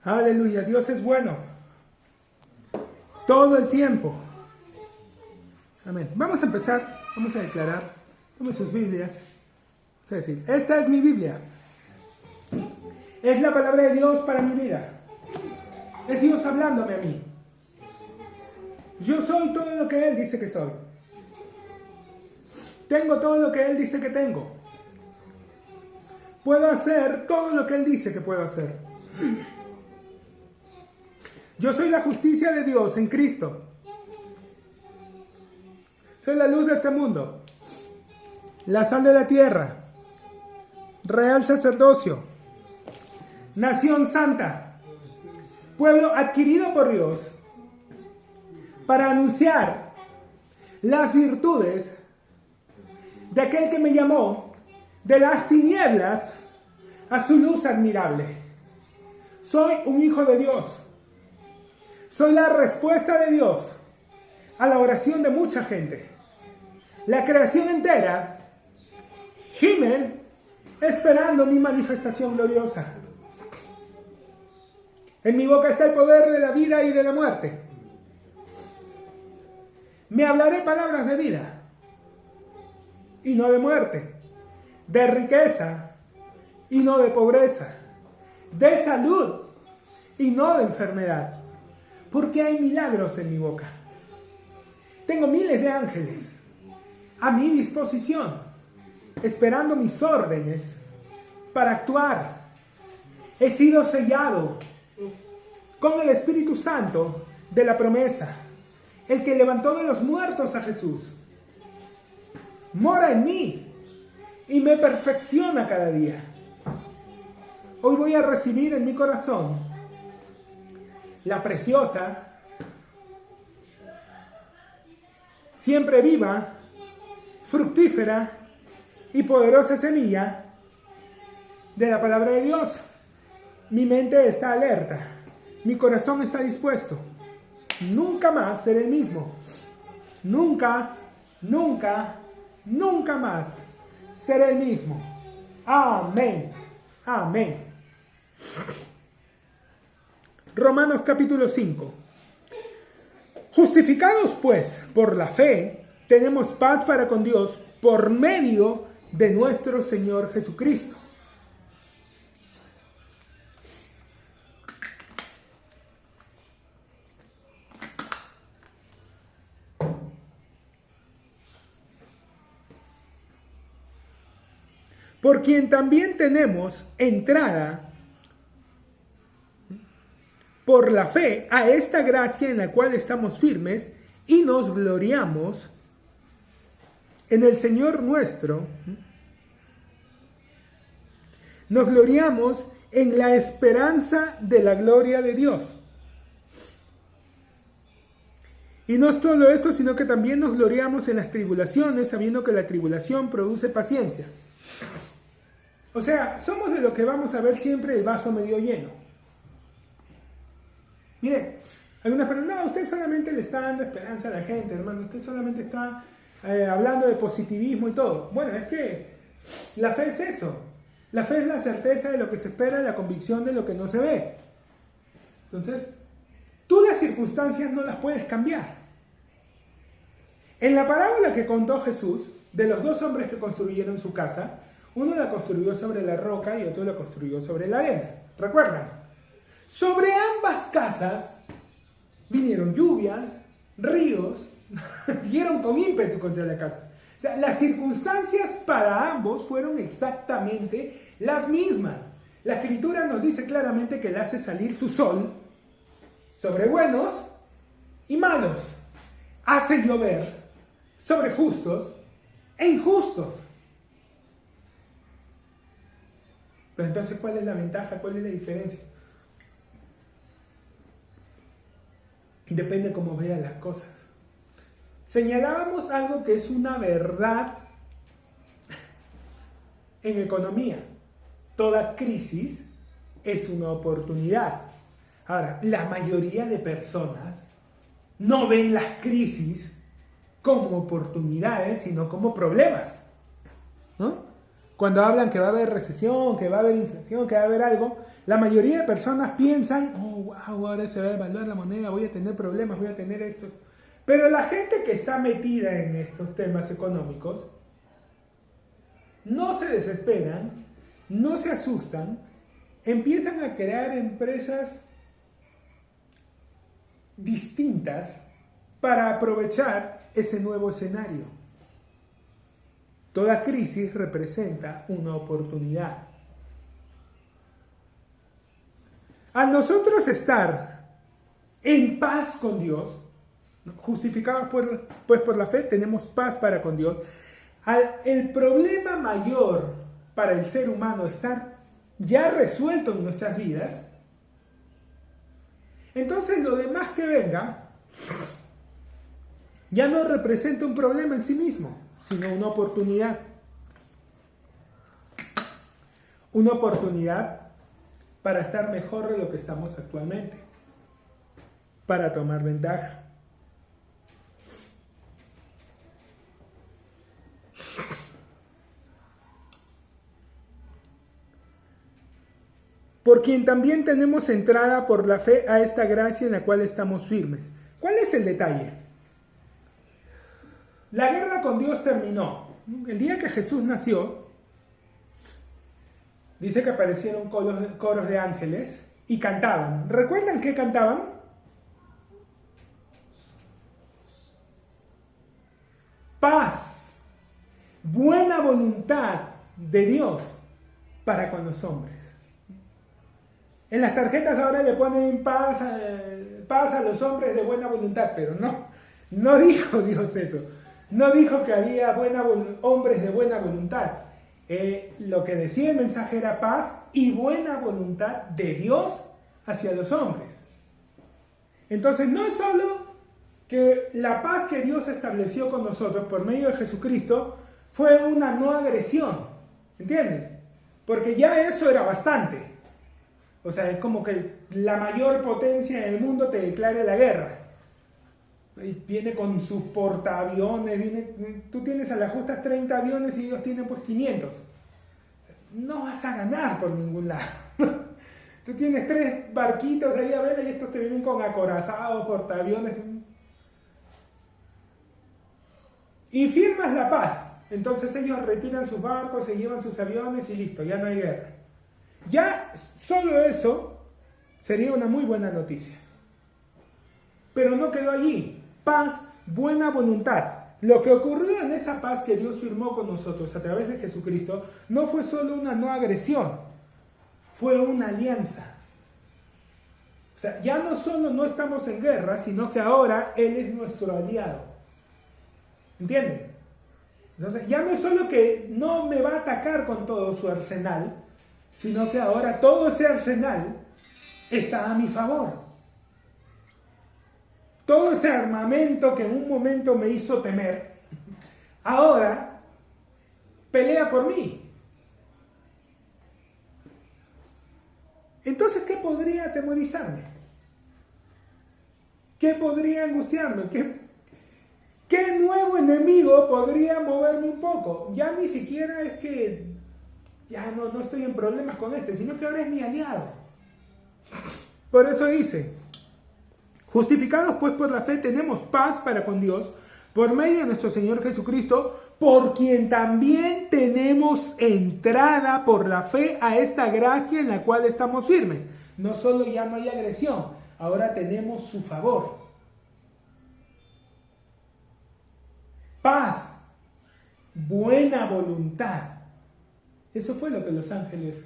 Aleluya, Dios es bueno. Todo el tiempo. Amén. Vamos a empezar, vamos a declarar. Tomen sus Biblias. Vamos a decir, esta es mi Biblia. Es la palabra de Dios para mi vida. Es Dios hablándome a mí. Yo soy todo lo que Él dice que soy. Tengo todo lo que Él dice que tengo. Puedo hacer todo lo que Él dice que puedo hacer. Yo soy la justicia de Dios en Cristo. Soy la luz de este mundo. La sal de la tierra. Real sacerdocio. Nación santa. Pueblo adquirido por Dios. Para anunciar las virtudes de aquel que me llamó de las tinieblas a su luz admirable. Soy un hijo de Dios. Soy la respuesta de Dios a la oración de mucha gente. La creación entera gime esperando mi manifestación gloriosa. En mi boca está el poder de la vida y de la muerte. Me hablaré palabras de vida y no de muerte, de riqueza y no de pobreza, de salud y no de enfermedad, porque hay milagros en mi boca. Tengo miles de ángeles a mi disposición, esperando mis órdenes para actuar. He sido sellado con el Espíritu Santo de la promesa, el que levantó de los muertos a Jesús. Mora en mí y me perfecciona cada día. Hoy voy a recibir en mi corazón la preciosa, siempre viva, fructífera y poderosa semilla de la palabra de Dios. Mi mente está alerta, mi corazón está dispuesto. Nunca más seré el mismo. Nunca, nunca, nunca más seré el mismo. Amén. Amén. Romanos capítulo 5. Justificados pues por la fe, tenemos paz para con Dios por medio de nuestro Señor Jesucristo. Por quien también tenemos entrada por la fe a esta gracia en la cual estamos firmes y nos gloriamos en el Señor nuestro. Nos gloriamos en la esperanza de la gloria de Dios. Y no solo esto, sino que también nos gloriamos en las tribulaciones, sabiendo que la tribulación produce paciencia. O sea, somos de lo que vamos a ver siempre el vaso medio lleno. Mire, algunas personas, no, usted solamente le está dando esperanza a la gente, hermano, usted solamente está hablando de positivismo y todo. Bueno, es que la fe es eso. La fe es la certeza de lo que se espera, la convicción de lo que no se ve. Entonces, tú las circunstancias no las puedes cambiar. En la parábola que contó Jesús, de los dos hombres que construyeron su casa, uno la construyó sobre la roca y otro la construyó sobre la arena. ¿Recuerdan? Sobre ambas casas vinieron lluvias, ríos, dieron con ímpetu contra la casa. O sea, las circunstancias para ambos fueron exactamente las mismas. La Escritura nos dice claramente que Él hace salir su sol sobre buenos y malos. Hace llover sobre justos e injustos. Pero entonces, ¿cuál es la ventaja? ¿Cuál es la diferencia? Depende cómo veas las cosas. Señalábamos algo que es una verdad en economía. Toda crisis es una oportunidad. Ahora, la mayoría de personas no ven las crisis como oportunidades, sino como problemas, ¿no? Cuando hablan que va a haber recesión, que va a haber inflación, que va a haber algo, La mayoría de personas piensan, oh, wow, ahora se va a devaluar la moneda, voy a tener problemas, voy a tener esto. Pero la gente que está metida en estos temas económicos no se desesperan, no se asustan, empiezan a crear empresas distintas para aprovechar ese nuevo escenario. Toda crisis representa una oportunidad. Al nosotros estar en paz con Dios, justificados pues por la fe, tenemos paz para con Dios. El problema mayor para el ser humano estar ya resuelto en nuestras vidas, entonces lo demás que venga ya no representa un problema en sí mismo, sino una oportunidad. Una oportunidad para estar mejor de lo que estamos actualmente, para tomar ventaja. Por quien también tenemos entrada por la fe a esta gracia en la cual estamos firmes. ¿Cuál es el detalle? La guerra con Dios terminó. El día que Jesús nació, dice que aparecieron coros de ángeles y cantaban. ¿Recuerdan qué cantaban? Paz, buena voluntad de Dios para con los hombres. En las tarjetas ahora le ponen paz a los hombres de buena voluntad, pero no dijo Dios eso. No dijo que había hombres de buena voluntad. Lo que decía el mensaje era paz y buena voluntad de Dios hacia los hombres. Entonces no es solo que la paz que Dios estableció con nosotros por medio de Jesucristo fue una no agresión, ¿entienden? Porque ya eso era bastante. O sea, es como que la mayor potencia en el mundo te declare la guerra. Viene con sus portaaviones, tú tienes a las justas 30 aviones y ellos tienen pues 500. O sea, no vas a ganar por ningún lado. Tú tienes 3 barquitos ahí a vela y estos te vienen con acorazados, portaaviones. Y firmas la paz. Entonces ellos retiran sus barcos, se llevan sus aviones y listo, ya no hay guerra. Ya solo eso sería una muy buena noticia. Pero no quedó allí. Paz, buena voluntad. Lo que ocurrió en esa paz que Dios firmó con nosotros a través de Jesucristo no fue solo una no agresión, fue una alianza. O sea, ya no solo no estamos en guerra, sino que ahora Él es nuestro aliado. ¿Entienden? Entonces, ya no es solo que no me va a atacar con todo su arsenal, sino que ahora todo ese arsenal está a mi favor. Todo ese armamento que en un momento me hizo temer, ahora pelea por mí. Entonces, ¿qué podría atemorizarme? ¿Qué podría angustiarme? ¿Qué nuevo enemigo podría moverme un poco? Ya ni siquiera es que ya no estoy en problemas con sino que ahora es mi aliado. Por eso dice, justificados pues por la fe tenemos paz para con Dios, por medio de nuestro Señor Jesucristo, por quien también tenemos entrada por la fe a esta gracia en la cual estamos firmes. No solo ya no hay agresión, ahora tenemos su favor. Paz, buena voluntad. Eso fue lo que los ángeles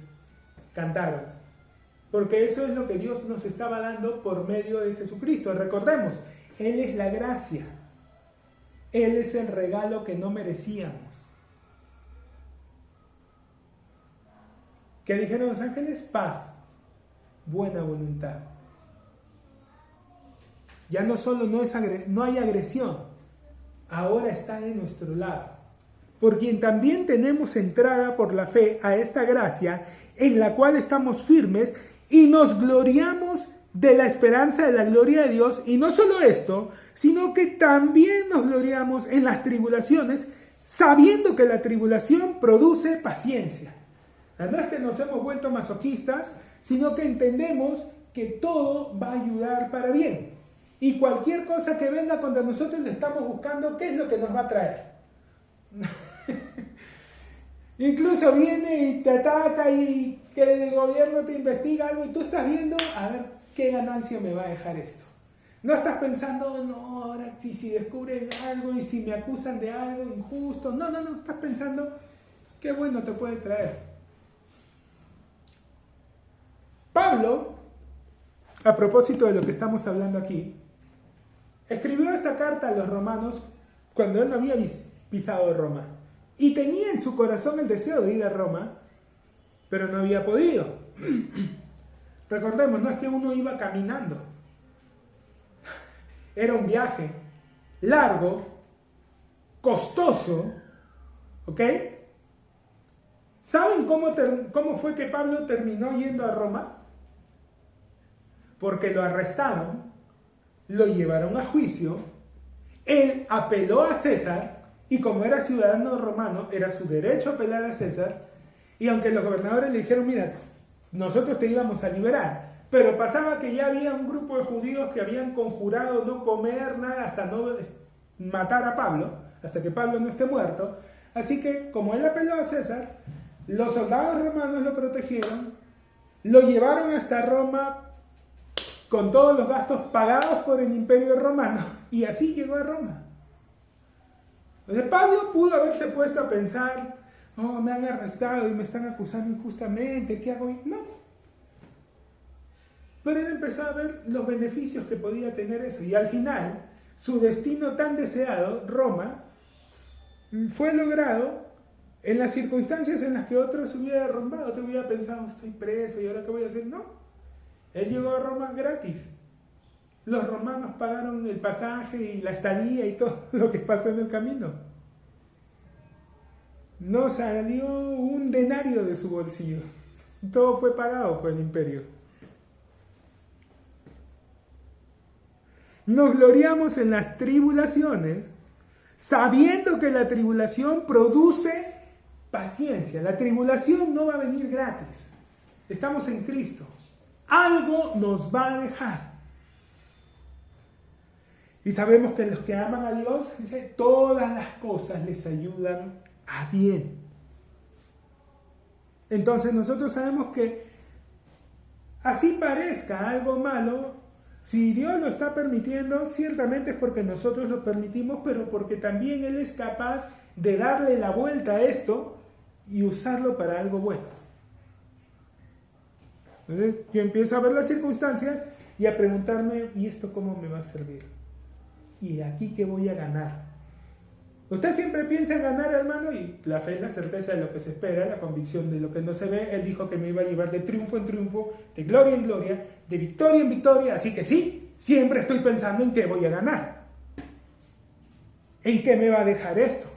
cantaron. Porque eso es lo que Dios nos estaba dando por medio de Jesucristo. Recordemos, Él es la gracia. Él es el regalo que no merecíamos. ¿Qué dijeron los ángeles? Paz, buena voluntad. Ya no solo no hay agresión, ahora está de nuestro lado. Por quien también tenemos entrada por la fe a esta gracia, en la cual estamos firmes y nos gloriamos de la esperanza de la gloria de Dios. Y no solo esto, sino que también nos gloriamos en las tribulaciones, sabiendo que la tribulación produce paciencia. No es que nos hemos vuelto masoquistas, sino que entendemos que todo va a ayudar para bien. Y cualquier cosa que venga contra nosotros le estamos buscando qué es lo que nos va a traer. Incluso viene y te ataca y que el gobierno te investiga algo y tú estás viendo, a ver, ¿qué ganancia me va a dejar esto? No estás pensando, no, ahora si descubren algo y si me acusan de algo injusto. No, estás pensando, qué bueno te puede traer. Pablo, a propósito de lo que estamos hablando aquí, escribió esta carta a los romanos cuando él no había pisado Roma. Y tenía en su corazón el deseo de ir a Roma, pero no había podido. Recordemos, no es que uno iba caminando. Era un viaje largo, costoso, ¿ok? ¿Saben cómo fue que Pablo terminó yendo a Roma? Porque lo arrestaron, lo llevaron a juicio, él apeló a César, y como era ciudadano romano, era su derecho apelar a César, y aunque los gobernadores le dijeron, mira, nosotros te íbamos a liberar, pero pasaba que ya había un grupo de judíos que habían conjurado no comer nada hasta no matar a Pablo, hasta que Pablo no esté muerto, así que como él apeló a César, los soldados romanos lo protegieron, lo llevaron hasta Roma, con todos los gastos pagados por el Imperio Romano, y así llegó a Roma. Entonces Pablo pudo haberse puesto a pensar, oh, me han arrestado y me están acusando injustamente, ¿qué hago? No. Pero él empezó a ver los beneficios que podía tener eso, y al final, su destino tan deseado, Roma, fue logrado en las circunstancias en las que otro se hubiera derrumbado, otro hubiera pensado, estoy preso, ¿y ahora qué voy a hacer? No. Él llegó a Roma gratis. Los romanos pagaron el pasaje y la estadía y todo lo que pasó en el camino. No salió un denario de su bolsillo. Todo fue pagado por el imperio. Nos gloriamos en las tribulaciones, sabiendo que la tribulación produce paciencia. La tribulación no va a venir gratis. Estamos en Cristo. Algo nos va a dejar. Y sabemos que los que aman a Dios, dice, todas las cosas les ayudan a bien. Entonces nosotros sabemos que así parezca algo malo, si Dios lo está permitiendo, ciertamente es porque nosotros lo permitimos, pero porque también Él es capaz de darle la vuelta a esto y usarlo para algo bueno. Entonces yo empiezo a ver las circunstancias y a preguntarme, ¿y esto cómo me va a servir? ¿Y aquí qué voy a ganar? Usted siempre piensa en ganar, hermano, y la fe es la certeza de lo que se espera, la convicción de lo que no se ve. Él dijo que me iba a llevar de triunfo en triunfo, de gloria en gloria, de victoria en victoria, así que sí, siempre estoy pensando en qué voy a ganar. ¿En qué me va a dejar esto?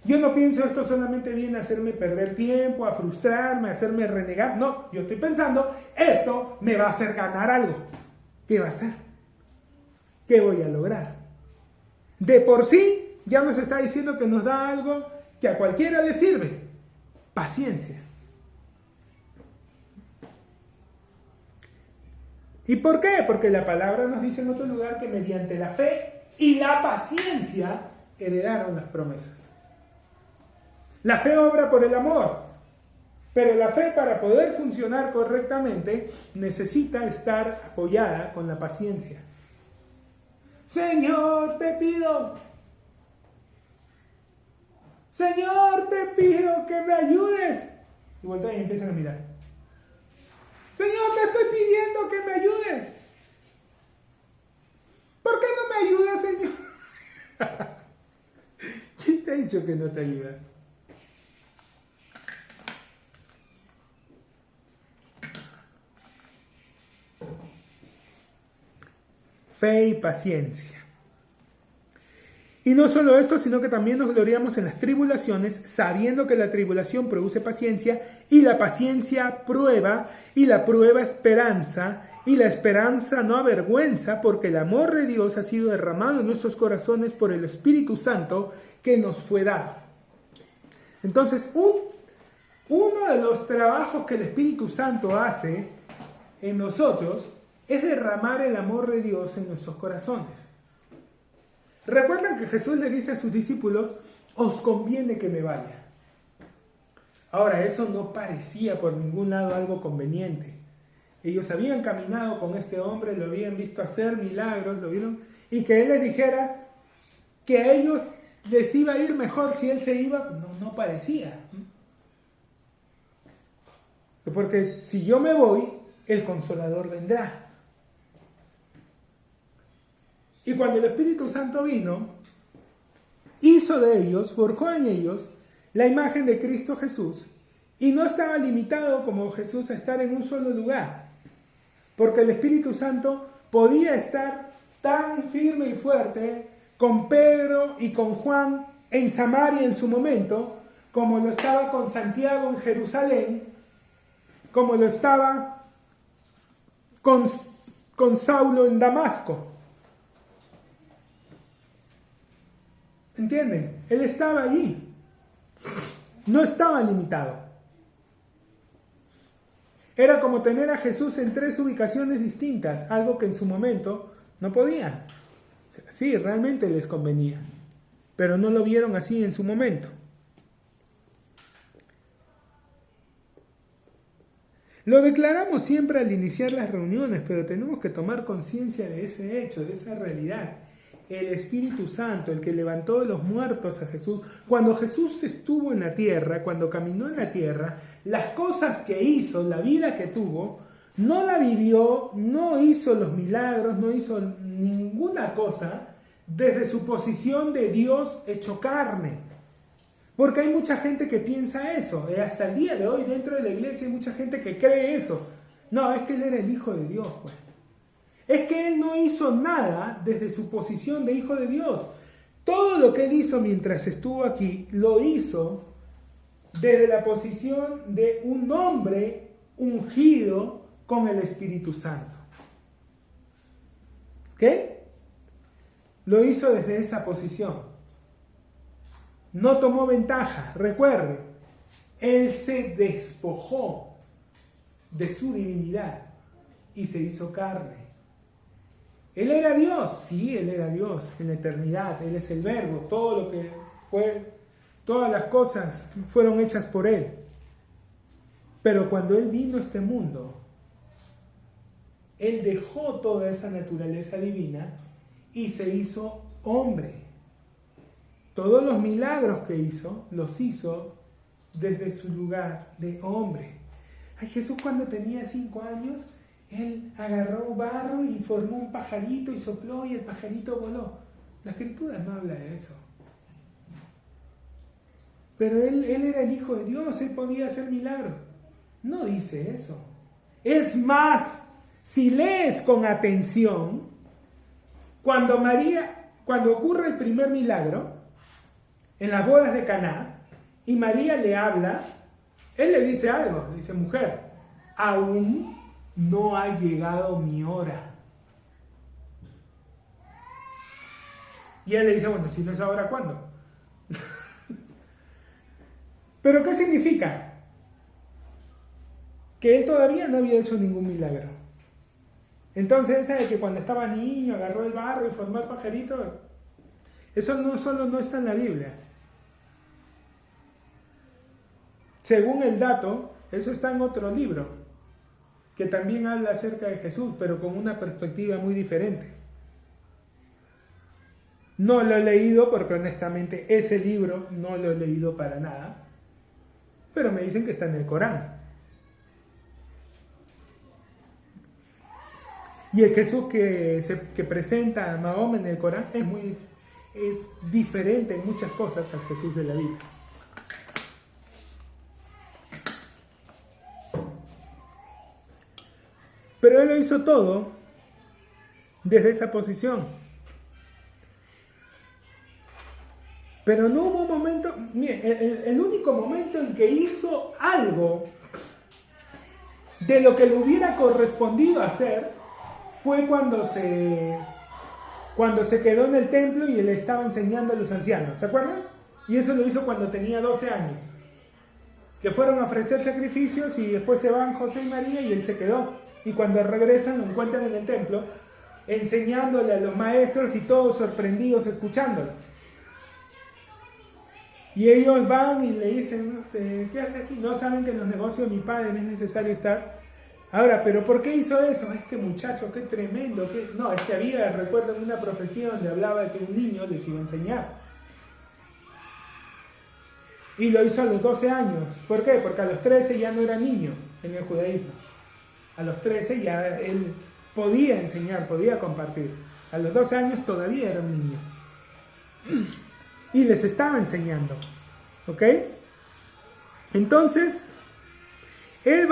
Yo no pienso esto solamente viene a hacerme perder tiempo, a frustrarme, a hacerme renegar. No, yo estoy pensando, esto me va a hacer ganar algo. ¿Qué va a hacer? ¿Qué voy a lograr? De por sí, ya nos está diciendo que nos da algo que a cualquiera le sirve. Paciencia. ¿Y por qué? Porque la palabra nos dice en otro lugar que mediante la fe y la paciencia heredaron las promesas. La fe obra por el amor, pero la fe para poder funcionar correctamente necesita estar apoyada con la paciencia. Señor, te pido que me ayudes. Y voltean y empiezan a mirar. Señor, te estoy pidiendo que me ayudes. ¿Por qué no me ayudas, Señor? ¿Quién te ha dicho que no te ayuda? Fe y paciencia. Y no solo esto, sino que también nos gloriamos en las tribulaciones, sabiendo que la tribulación produce paciencia, y la paciencia prueba, y la prueba esperanza, y la esperanza no avergüenza, porque el amor de Dios ha sido derramado en nuestros corazones por el Espíritu Santo que nos fue dado. Entonces, uno de los trabajos que el Espíritu Santo hace en nosotros es derramar el amor de Dios en nuestros corazones. Recuerdan que Jesús le dice a sus discípulos, os conviene que me vaya. Ahora, eso no parecía por ningún lado algo conveniente. Ellos habían caminado con este hombre, lo habían visto hacer milagros, lo vieron, y que él les dijera que a ellos les iba a ir mejor si él se iba, no parecía. Porque si yo me voy, el Consolador vendrá. Y cuando el Espíritu Santo vino, hizo de ellos, forjó en ellos la imagen de Cristo Jesús, y no estaba limitado como Jesús a estar en un solo lugar, porque el Espíritu Santo podía estar tan firme y fuerte con Pedro y con Juan en Samaria en su momento, como lo estaba con Santiago en Jerusalén, como lo estaba con Saulo en Damasco. ¿Entienden? Él estaba allí. No estaba limitado. Era como tener a Jesús en 3 ubicaciones distintas, algo que en su momento no podían. Sí, realmente les convenía, pero no lo vieron así en su momento. Lo declaramos siempre al iniciar las reuniones, pero tenemos que tomar conciencia de ese hecho, de esa realidad. El Espíritu Santo, el que levantó de los muertos a Jesús, cuando Jesús estuvo en la tierra, cuando caminó en la tierra, las cosas que hizo, la vida que tuvo, no la vivió, no hizo los milagros, no hizo ninguna cosa desde su posición de Dios hecho carne. Porque hay mucha gente que piensa eso, hasta el día de hoy dentro de la iglesia hay mucha gente que cree eso. No, es que él era el Hijo de Dios, pues. Es que él no hizo nada desde su posición de Hijo de Dios. Todo lo que él hizo mientras estuvo aquí, lo hizo desde la posición de un hombre ungido con el Espíritu Santo. ¿Ok? Lo hizo desde esa posición. No tomó ventaja. Recuerde, él se despojó de su divinidad y se hizo carne. Él era Dios, sí, él era Dios en la eternidad, él es el Verbo, todo lo que fue, todas las cosas fueron hechas por él. Pero cuando él vino a este mundo, él dejó toda esa naturaleza divina y se hizo hombre. Todos los milagros que hizo, los hizo desde su lugar de hombre. Ay, Jesús cuando tenía 5 años, él agarró barro y formó un pajarito y sopló y el pajarito voló. La Escritura no habla de eso. Pero él era el Hijo de Dios, él podía hacer milagros. No dice eso. Es más, si lees con atención, cuando ocurre el primer milagro, en las bodas de Caná, y María le habla, él le dice algo, le dice, mujer, aún no ha llegado mi hora. Y él le dice, bueno, si no es ahora, ¿cuándo? ¿Pero qué significa? Que él todavía no había hecho ningún milagro. Entonces, esa de que cuando estaba niño agarró el barro y formó el pajarito, eso no solo no está en la Biblia. Según el dato, eso está en otro libro, que también habla acerca de Jesús, pero con una perspectiva muy diferente. No lo he leído porque honestamente ese libro no lo he leído para nada, pero me dicen que está en el Corán. Y el Jesús que presenta a Mahoma en el Corán es diferente en muchas cosas al Jesús de la Biblia. Pero él lo hizo todo desde esa posición. Pero no hubo un momento, miren, el único momento en que hizo algo de lo que le hubiera correspondido hacer fue cuando se quedó en el templo y le estaba enseñando a los ancianos, ¿se acuerdan? Y eso lo hizo cuando tenía 12 años. Que fueron a ofrecer sacrificios y después se van José y María y él se quedó. y cuando regresan lo encuentran en el templo, enseñándole a los maestros y todos sorprendidos escuchándolo. Y ellos van y le dicen, ¿qué hace aquí? No saben que en los negocios de mi padre no es necesario estar. Ahora, ¿pero por qué hizo eso? Este muchacho, qué tremendo. No, es que había, recuerdo en una profecía donde hablaba de que un niño les iba a enseñar. Y lo hizo a los 12 años. ¿Por qué? Porque a los 13 ya no era niño en el judaísmo. A los 13 ya él podía enseñar, podía compartir. A los 12 años todavía era un niño. Y les estaba enseñando. ¿Ok? Entonces, él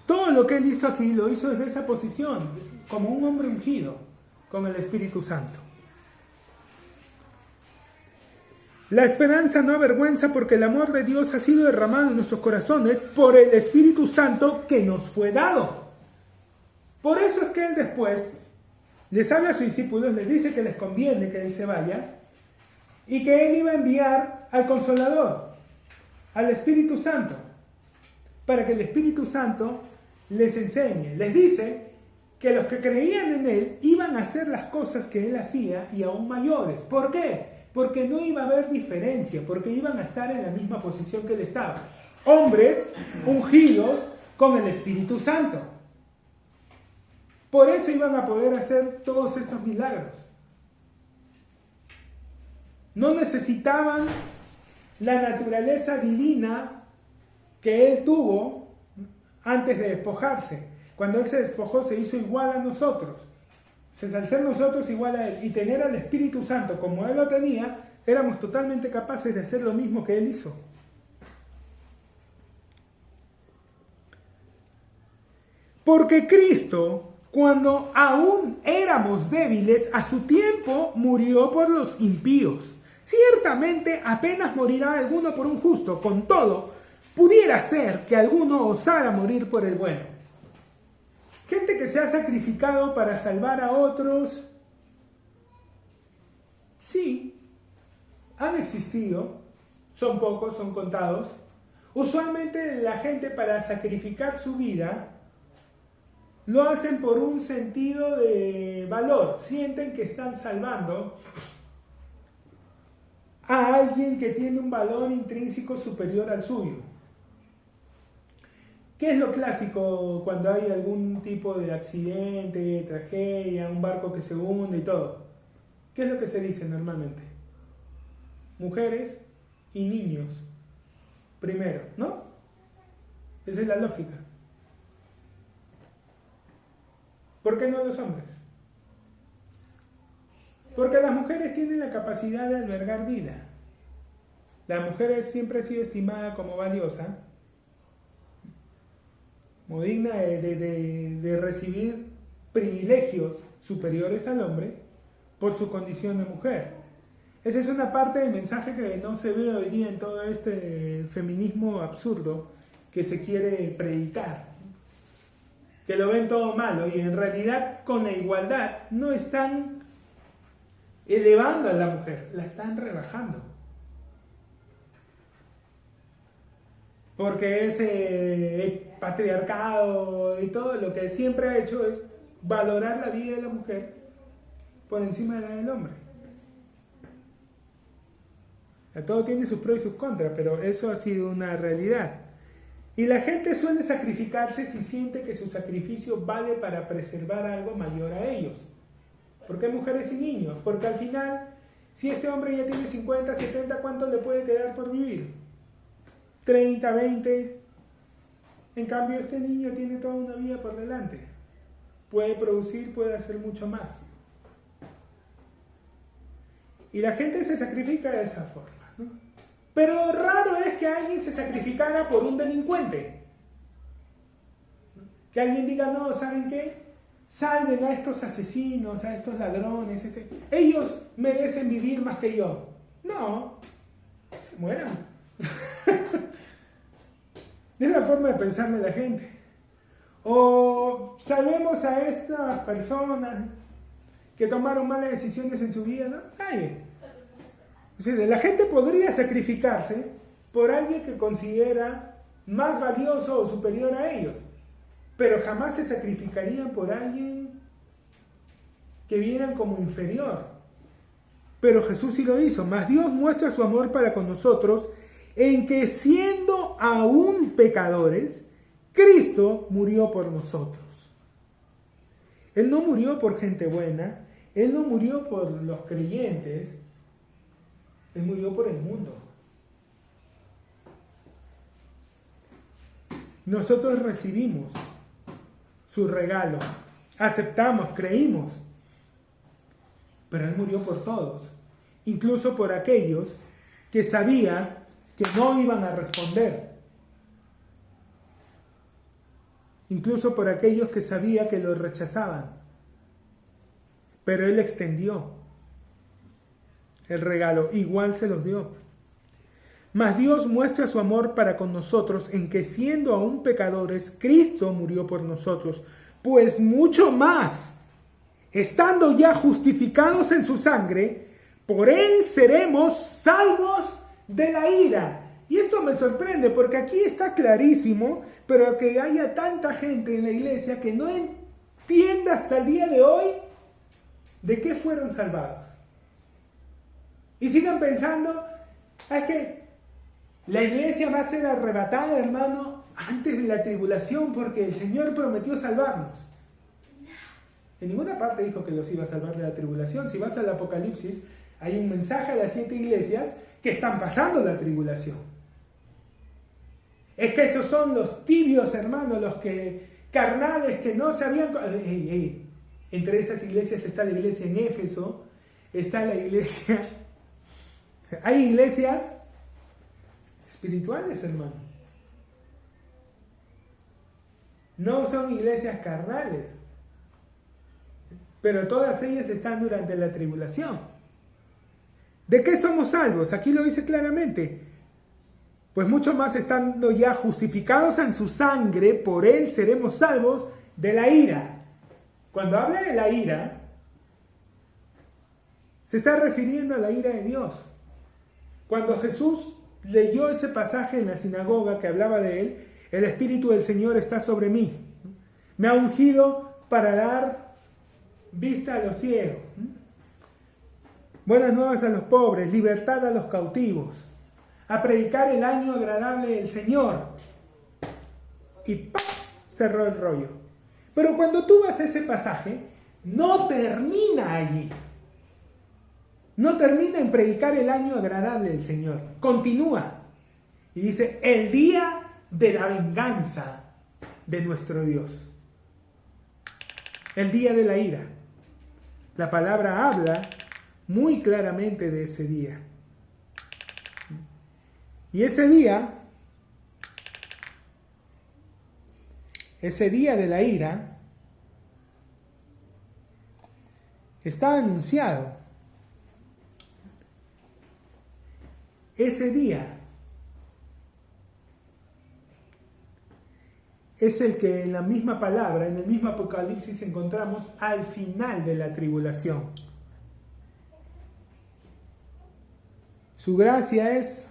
todo lo que él hizo aquí, lo hizo desde esa posición, como un hombre ungido, con el Espíritu Santo. La esperanza no avergüenza porque el amor de Dios ha sido derramado en nuestros corazones por el Espíritu Santo que nos fue dado. Por eso es que él después les habla a sus discípulos, les dice que les conviene que él se vaya y que él iba a enviar al Consolador, al Espíritu Santo, para que el Espíritu Santo les enseñe. Les dice que los que creían en él iban a hacer las cosas que él hacía y aún mayores. ¿Por qué? Porque no iba a haber diferencia, porque iban a estar en la misma posición que él estaba. Hombres ungidos con el Espíritu Santo. Por eso iban a poder hacer todos estos milagros. No necesitaban la naturaleza divina que él tuvo antes de despojarse. Cuando él se despojó se hizo igual a nosotros. Al ser nosotros igual a él y tener al Espíritu Santo como él lo tenía, éramos totalmente capaces de hacer lo mismo que él hizo. Porque Cristo, cuando aún éramos débiles, a su tiempo murió por los impíos. Ciertamente apenas morirá alguno por un justo, con todo, pudiera ser que alguno osara morir por el bueno. Gente que se ha sacrificado para salvar a otros, sí, han existido, son pocos, son contados. Usualmente la gente para sacrificar su vida lo hacen por un sentido de valor, sienten que están salvando a alguien que tiene un valor intrínseco superior al suyo. ¿Qué es lo clásico cuando hay algún tipo de accidente, tragedia, un barco que se hunde y todo? ¿Qué es lo que se dice normalmente? Mujeres y niños primero, ¿no? Esa es la lógica. ¿Por qué no los hombres? Porque las mujeres tienen la capacidad de albergar vida. La mujer siempre ha sido estimada como valiosa, como digna de recibir privilegios superiores al hombre por su condición de mujer. Esa es una parte del mensaje que no se ve hoy día en todo este feminismo absurdo que se quiere predicar, que lo ven todo malo y en realidad con la igualdad no están elevando a la mujer, la están rebajando. Porque ese patriarcado y todo lo que siempre ha hecho es valorar la vida de la mujer por encima de la del hombre. Todo tiene sus pros y sus contras, pero eso ha sido una realidad. Y la gente suele sacrificarse si siente que su sacrificio vale para preservar algo mayor a ellos. ¿Por qué mujeres y niños? Porque al final, si este hombre ya tiene 50, 70, ¿cuánto le puede quedar por vivir? 30, 20. En cambio, este niño tiene toda una vida por delante. Puede producir, puede hacer mucho más. Y la gente se sacrifica de esa forma, ¿no? Pero raro es que alguien se sacrificara por un delincuente. Que alguien diga, no, ¿saben qué? Salven a estos asesinos, a estos ladrones. Ellos merecen vivir más que yo. No, se mueran. Es la forma de pensar de la gente. O salvemos a estas personas que tomaron malas decisiones en su vida, ¿no? Nadie. O sea, la gente podría sacrificarse por alguien que considera más valioso o superior a ellos, pero jamás se sacrificarían por alguien que vieran como inferior. Pero Jesús sí lo hizo. Mas Dios muestra su amor para con nosotros en que siendo aún pecadores, Cristo murió por nosotros. Él no murió por gente buena, Él no murió por los creyentes, Él murió por el mundo. Nosotros recibimos su regalo, aceptamos, creímos, pero Él murió por todos, incluso por aquellos que sabían que no iban a responder, incluso por aquellos que sabían que lo rechazaban, pero Él extendió el regalo, igual se los dio. Mas Dios muestra su amor para con nosotros en que siendo aún pecadores, Cristo murió por nosotros, pues mucho más, estando ya justificados en su sangre, por Él seremos salvos de la ira. Y esto me sorprende porque aquí está clarísimo, pero que haya tanta gente en la iglesia que no entienda hasta el día de hoy de qué fueron salvados. Y sigan pensando, es que la iglesia va a ser arrebatada, hermano, antes de la tribulación porque el Señor prometió salvarnos. En ninguna parte dijo que los iba a salvar de la tribulación. Si vas al Apocalipsis, hay un mensaje a las 7 iglesias que están pasando la tribulación. Es que esos son los tibios, hermano, los que carnales que no sabían... Entre esas iglesias está la iglesia en Éfeso, está la iglesia... Hay iglesias espirituales, hermano. No son iglesias carnales, pero todas ellas están durante la tribulación. ¿De qué somos salvos? Aquí lo dice claramente. Pues mucho más estando ya justificados en su sangre, por Él seremos salvos de la ira. Cuando habla de la ira, se está refiriendo a la ira de Dios. Cuando Jesús leyó ese pasaje en la sinagoga que hablaba de Él, el Espíritu del Señor está sobre mí. Me ha ungido para dar vista a los ciegos, buenas nuevas a los pobres, libertad a los cautivos, a predicar el año agradable del Señor. Y ¡pam!, cerró el rollo. Pero cuando tú vas a ese pasaje, no termina allí. No termina en predicar el año agradable del Señor. Continúa. Y dice, el día de la venganza de nuestro Dios. El día de la ira. La palabra habla muy claramente de ese día. Y ese día de la ira, está anunciado. Ese día es el que en la misma palabra, en el mismo Apocalipsis encontramos al final de la tribulación. Su gracia es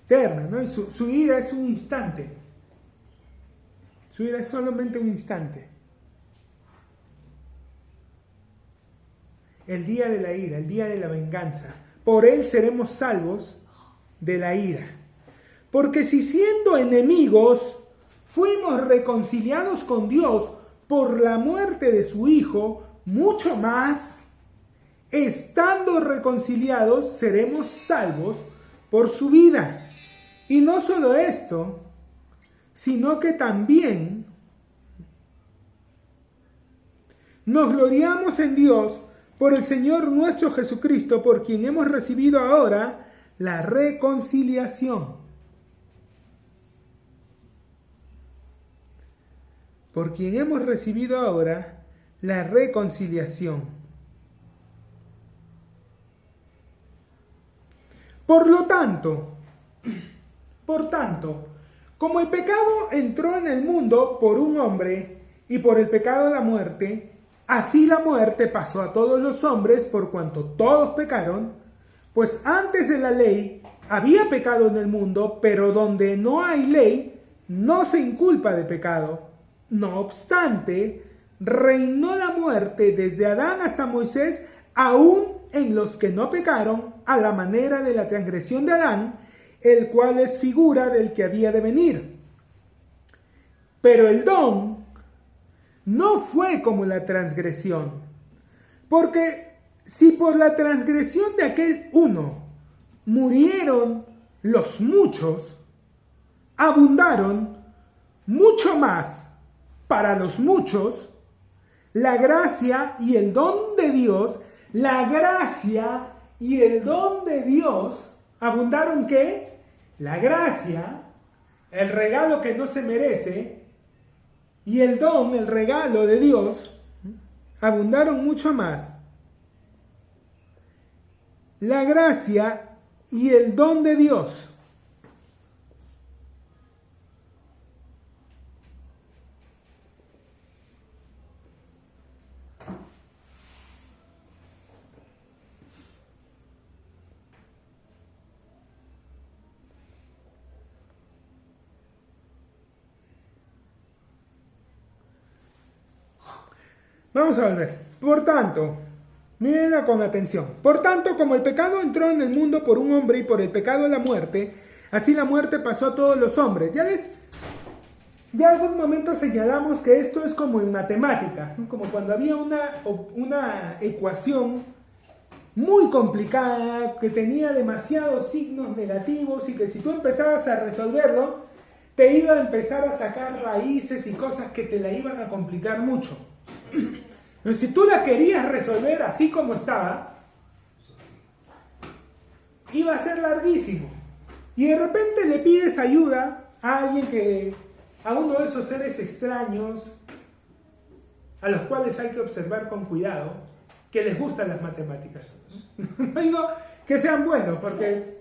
eterna, ¿no? Y su ira es un instante. Su ira es solamente un instante. El día de la ira, el día de la venganza. Por Él seremos salvos de la ira. Porque si siendo enemigos fuimos reconciliados con Dios por la muerte de su Hijo, mucho más, estando reconciliados, seremos salvos por su vida. Y no solo esto, sino que también nos gloriamos en Dios por el Señor nuestro Jesucristo, por quien hemos recibido ahora la reconciliación. Por quien hemos recibido ahora la reconciliación. Por tanto, como el pecado entró en el mundo por un hombre y por el pecado la muerte, así la muerte pasó a todos los hombres por cuanto todos pecaron, pues antes de la ley había pecado en el mundo, pero donde no hay ley, no se inculpa de pecado. No obstante, reinó la muerte desde Adán hasta Moisés, aún en los que no pecaron, a la manera de la transgresión de Adán, el cual es figura del que había de venir. Pero el don no fue como la transgresión, porque si por la transgresión de aquel uno murieron los muchos, abundaron mucho más para los muchos la gracia y el don de Dios. La gracia y el don de Dios abundaron, ¿qué? La gracia, el regalo que no se merece, y el don, el regalo de Dios, abundaron mucho más. La gracia y el don de Dios. Vamos a volver. Por tanto, mírenla con atención. Por tanto, como el pecado entró en el mundo por un hombre y por el pecado la muerte, así la muerte pasó a todos los hombres. Ya en algún momento señalamos que esto es como en matemáticas, ¿no? Como cuando había una ecuación muy complicada que tenía demasiados signos negativos y que si tú empezabas a resolverlo, te iba a empezar a sacar raíces y cosas que te la iban a complicar mucho. Pero si tú la querías resolver así como estaba, iba a ser larguísimo. Y de repente le pides ayuda a alguien a uno de esos seres extraños, a los cuales hay que observar con cuidado, que les gustan las matemáticas. No digo que sean buenos, porque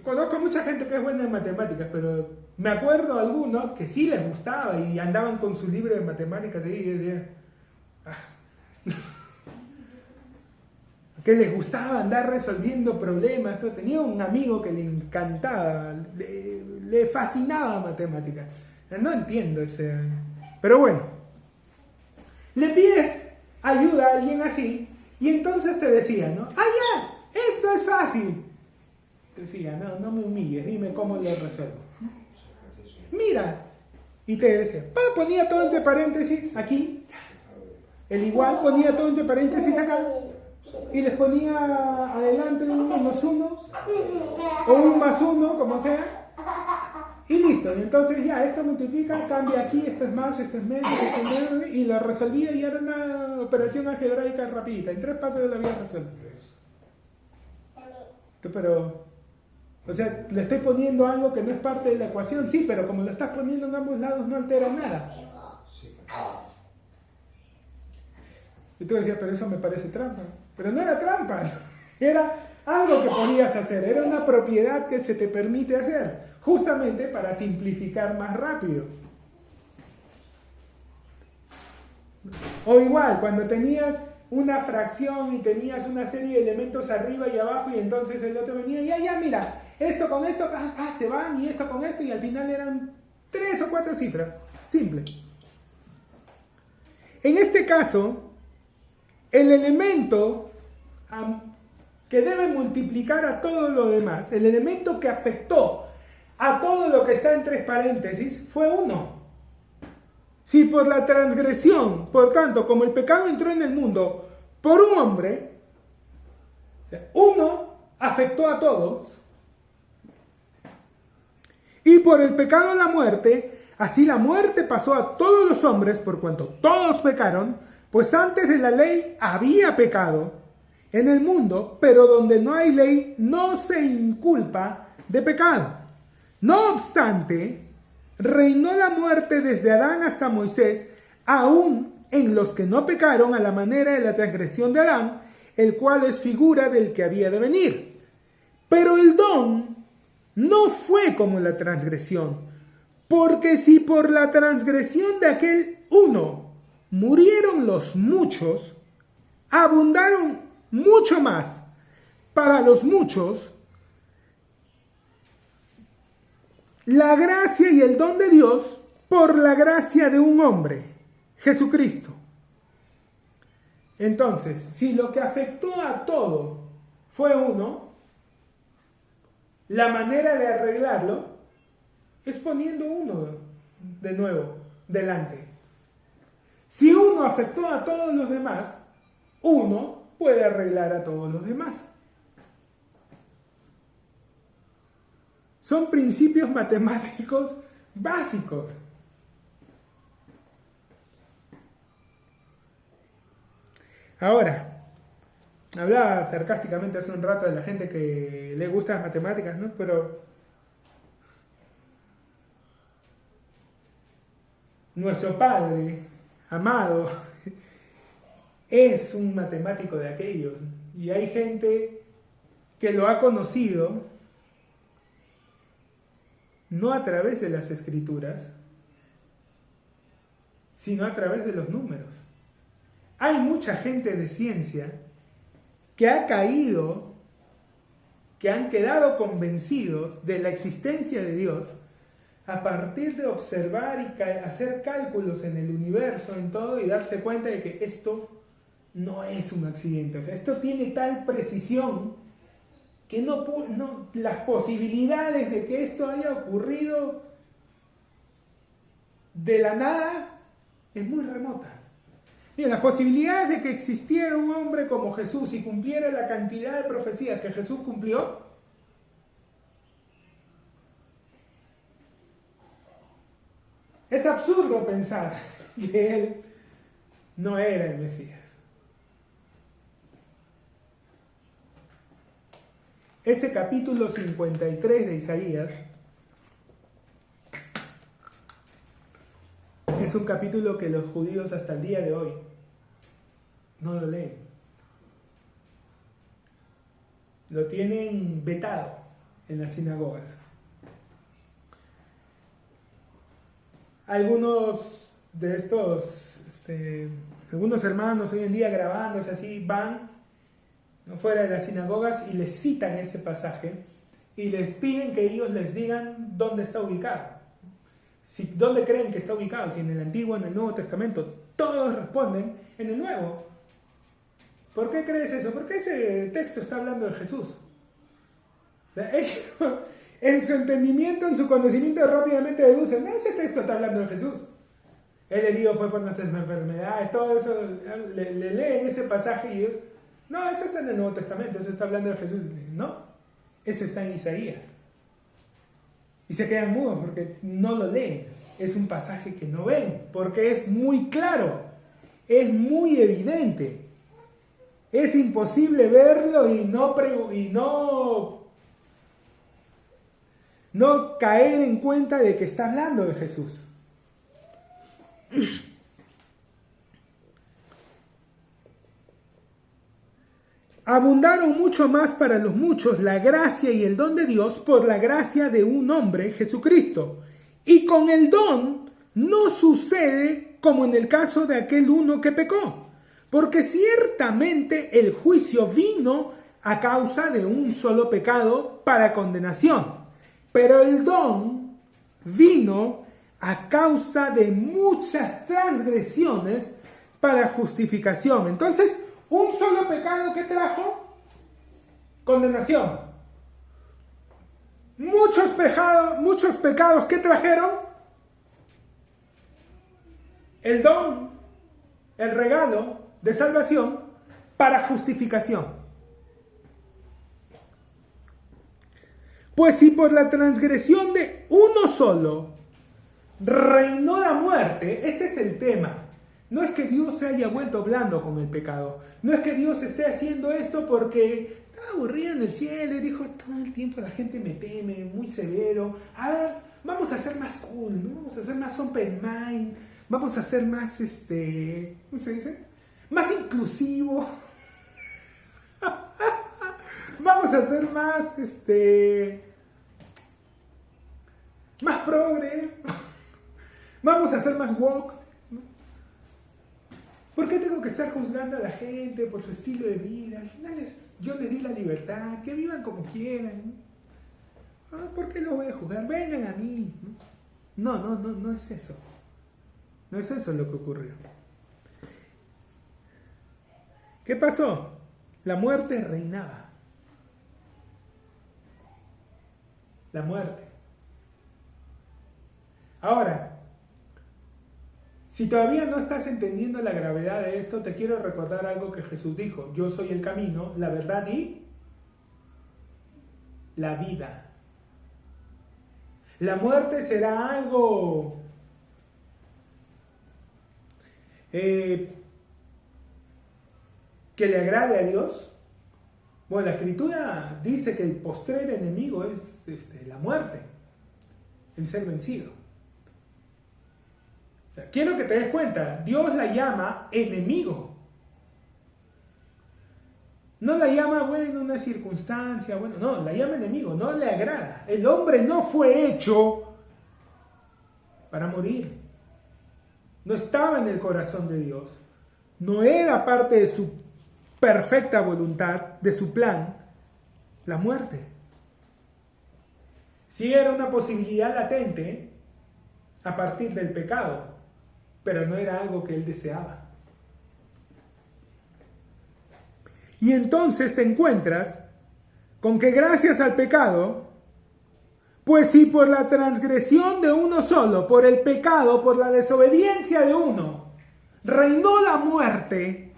conozco mucha gente que es buena en matemáticas, pero me acuerdo de algunos que sí les gustaba y andaban con su libro de matemáticas y decían, que les gustaba andar resolviendo problemas. Tenía un amigo que le encantaba, le fascinaba matemáticas. No entiendo ese... Pero bueno, le pides ayuda a alguien así y entonces te decía, ¿no? ¡Ah, ya! ¡Esto es fácil! Te decía, no me humilles, dime cómo lo resuelvo. Mira, y te decía, ponía todo entre paréntesis aquí, el igual ponía todo entre paréntesis acá, y les ponía adelante un menos uno, o un más uno, como sea, y listo. Y entonces ya, esto multiplica, cambia aquí, esto es más, esto es menos, esto es menos, y lo resolvía y era una operación algebraica rapidita, en 3 pasos de la vida resuelta. Pero... O sea, le estoy poniendo algo que no es parte de la ecuación, sí, pero como lo estás poniendo en ambos lados no altera nada. Y tú decías, pero eso me parece trampa. Pero no era trampa, era algo que podías hacer, era una propiedad que se te permite hacer, justamente para simplificar más rápido. O igual, cuando tenías una fracción y tenías una serie de elementos arriba y abajo y entonces el otro venía y ya, mira, esto con esto, se van y esto con esto y al final eran 3 o 4 cifras. Simple. En este caso, el elemento que debe multiplicar a todo lo demás, el elemento que afectó a todo lo que está en 3 paréntesis, fue 1. Si por la transgresión, por tanto, como el pecado entró en el mundo por un hombre, o sea, 1 afectó a todos, y por el pecado la muerte, así la muerte pasó a todos los hombres, por cuanto todos pecaron, pues antes de la ley había pecado en el mundo, pero donde no hay ley no se inculpa de pecado. No obstante, reinó la muerte desde Adán hasta Moisés, aún en los que no pecaron a la manera de la transgresión de Adán, el cual es figura del que había de venir. Pero el don no fue como la transgresión, porque si por la transgresión de aquel uno murieron los muchos, abundaron mucho más para los muchos la gracia y el don de Dios por la gracia de un hombre, Jesucristo. Entonces, si lo que afectó a todo fue uno, la manera de arreglarlo es poniendo uno de nuevo delante. Si uno afectó a todos los demás, uno puede arreglar a todos los demás. Son principios matemáticos básicos. Ahora, hablaba sarcásticamente hace un rato de la gente que le gustan las matemáticas, ¿no? Pero nuestro Padre amado es un matemático de aquellos. Y hay gente que lo ha conocido no a través de las escrituras, sino a través de los números. Hay mucha gente de ciencia que ha caído, que han quedado convencidos de la existencia de Dios a partir de observar y hacer cálculos en el universo, en todo, y darse cuenta de que esto no es un accidente. O sea, esto tiene tal precisión que las posibilidades de que esto haya ocurrido de la nada es muy remota. Bien, las posibilidades de que existiera un hombre como Jesús y cumpliera la cantidad de profecías que Jesús cumplió, es absurdo pensar que él no era el Mesías. Ese capítulo 53 de Isaías es un capítulo que los judíos hasta el día de hoy no lo leen. Lo tienen vetado en las sinagogas. Algunos de estos, algunos hermanos hoy en día grabándose así, van fuera de las sinagogas y les citan ese pasaje y les piden que ellos les digan dónde está ubicado. ¿Dónde creen que está ubicado? Si en el Antiguo o en el Nuevo Testamento. Todos responden en el Nuevo. ¿Por qué crees eso? Porque ese texto está hablando de Jesús. O sea, ellos, en su entendimiento, en su conocimiento, rápidamente deducen, no, ese texto está hablando de Jesús. Él herido fue por nuestras enfermedades, todo eso, le leen ese pasaje y ellos, no, eso está en el Nuevo Testamento, eso está hablando de Jesús. No, eso está en Isaías. Y se quedan mudos porque no lo leen. Es un pasaje que no ven, porque es muy claro, es muy evidente. Es imposible verlo y no caer en cuenta de que está hablando de Jesús. Abundaron mucho más para los muchos la gracia y el don de Dios por la gracia de un hombre, Jesucristo. Y con el don no sucede como en el caso de aquel uno que pecó, porque ciertamente el juicio vino a causa de un solo pecado para condenación, pero el don vino a causa de muchas transgresiones para justificación. Entonces, un solo pecado que trajo condenación. Muchos pecados que trajeron el don, el regalo de salvación para justificación. Pues si por la transgresión de uno solo reinó la muerte, este es el tema. No es que Dios se haya vuelto blando con el pecado. No es que Dios esté haciendo esto porque estaba aburrido en el cielo y dijo, todo el tiempo la gente me teme, muy severo. A ver, vamos a ser más cool, ¿no? Vamos a ser más open mind. Vamos a ser más, ¿cómo se dice? Más inclusivo. Vamos a ser más, más progre. Vamos a ser más woke. ¿Por qué tengo que estar juzgando a la gente por su estilo de vida? Al final yo les di la libertad, que vivan como quieran. ¿Por qué lo voy a juzgar? Vengan a mí. No es eso. No es eso lo que ocurrió. ¿Qué pasó? La muerte reinaba. La muerte. Ahora, si todavía no estás entendiendo la gravedad de esto, te quiero recordar algo que Jesús dijo. Yo soy el camino, la verdad y la vida. La muerte será algo que le agrade a Dios. Bueno, la Escritura dice que el postrer enemigo es la muerte, el ser vencido. O sea, quiero que te des cuenta, Dios la llama enemigo. No la llama, bueno, una circunstancia, bueno, no, la llama enemigo, no le agrada. El hombre no fue hecho para morir. No estaba en el corazón de Dios. No era parte de su perfecta voluntad, de su plan, la muerte. Sí era una posibilidad latente a partir del pecado, pero no era algo que él deseaba. Y entonces te encuentras con que gracias al pecado, pues si por la transgresión de uno solo, por el pecado, por la desobediencia de uno, reinó la muerte,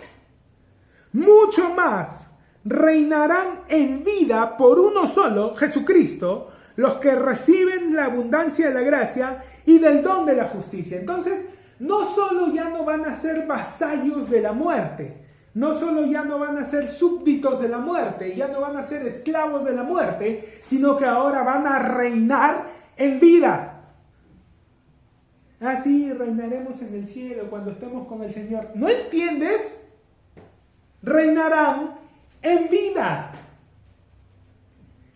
mucho más reinarán en vida por uno solo, Jesucristo, los que reciben la abundancia de la gracia y del don de la justicia. Entonces, no solo ya no van a ser vasallos de la muerte, no solo ya no van a ser súbditos de la muerte, ya no van a ser esclavos de la muerte, sino que ahora van a reinar en vida. Así reinaremos en el cielo cuando estemos con el Señor. ¿No entiendes? Reinarán en vida.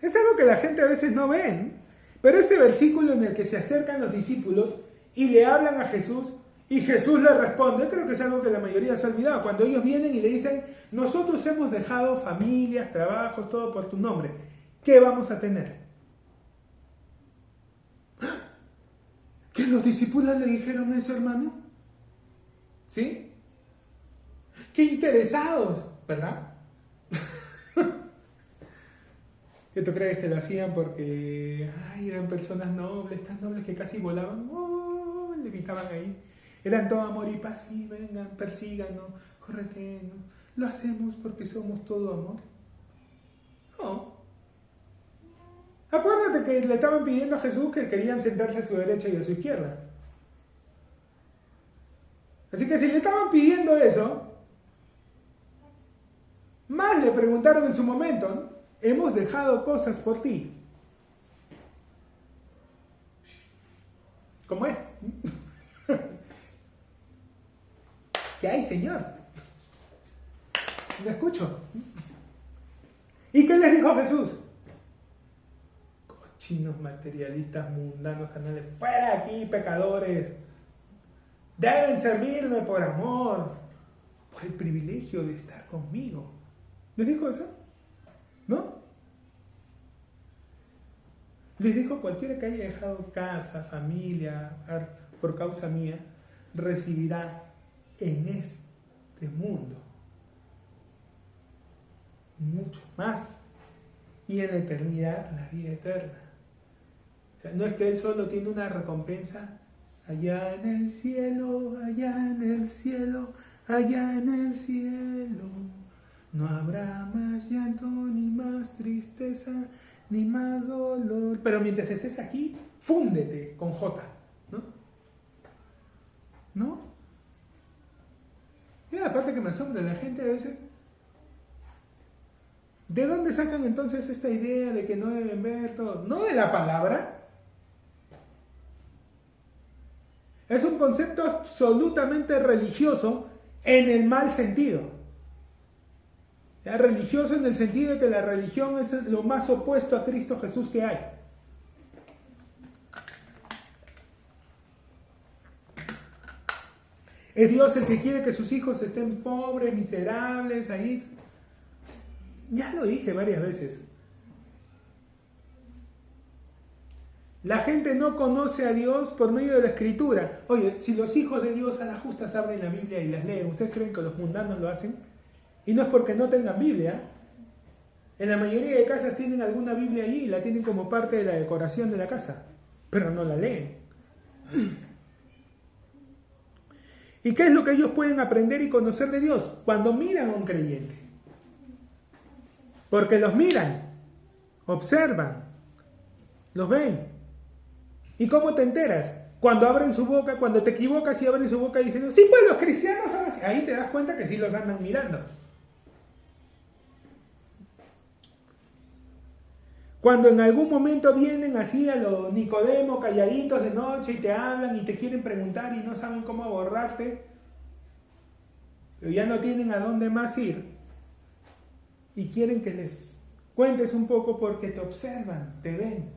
Es algo que la gente a veces no ven, pero ese versículo en el que se acercan los discípulos y le hablan a Jesús, y Jesús le responde, creo que es algo que la mayoría se ha olvidado, cuando ellos vienen y le dicen, nosotros hemos dejado familias, trabajos, todo por tu nombre, ¿qué vamos a tener? ¿Que los discípulos le dijeron eso, hermano? ¿Sí? ¡Qué interesados! ¿Verdad? ¿Qué tú crees que lo hacían porque eran personas nobles, tan nobles que casi volaban? Levitaban ahí. Eran todo amor y paz, sí, vengan, persíganos, corretenos. Lo hacemos porque somos todo amor. No. Acuérdate que le estaban pidiendo a Jesús que querían sentarse a su derecha y a su izquierda. Así que si le estaban pidiendo eso, más le preguntaron en su momento, ¿no? Hemos dejado cosas por ti. ¿Cómo es? ¿Qué hay, Señor? Lo escucho. ¿Y qué les dijo Jesús? Cochinos materialistas, mundanos, canales, fuera aquí, pecadores. Deben servirme por amor, por el privilegio de estar conmigo. ¿Les dijo eso? ¿No? Les dijo, cualquiera que haya dejado casa, familia, por causa mía, recibirá en este mundo mucho más, y en la eternidad la vida eterna. O sea, no es que él solo tiene una recompensa allá en el cielo, allá en el cielo, allá en el cielo. No habrá más llanto, ni más tristeza, ni más dolor. Pero mientras estés aquí, fúndete con J, ¿no? ¿No? Y la parte que me asombra, la gente a veces, ¿de dónde sacan entonces esta idea de que no deben ver todo? No de la palabra. Es un concepto absolutamente religioso en el mal sentido. Ya, religioso en el sentido de que la religión es lo más opuesto a Cristo Jesús que hay. ¿Es Dios el que quiere que sus hijos estén pobres, miserables, ahí? Ya lo dije varias veces. La gente no conoce a Dios por medio de la Escritura. Oye, si los hijos de Dios a las justas abren la Biblia y las leen, ¿ustedes creen que los mundanos lo hacen? Y no es porque no tengan Biblia. En la mayoría de casas tienen alguna Biblia allí y la tienen como parte de la decoración de la casa, pero no la leen. ¿Y qué es lo que ellos pueden aprender y conocer de Dios? Cuando miran a un creyente. Porque los miran, observan, los ven. ¿Y cómo te enteras? Cuando abren su boca, cuando te equivocas y abren su boca y dicen, sí, pues los cristianos son así. Ahí te das cuenta que sí los andan mirando. Cuando en algún momento vienen así a los Nicodemo calladitos de noche y te hablan y te quieren preguntar y no saben cómo abordarte, pero ya no tienen a dónde más ir y quieren que les cuentes un poco porque te observan, te ven.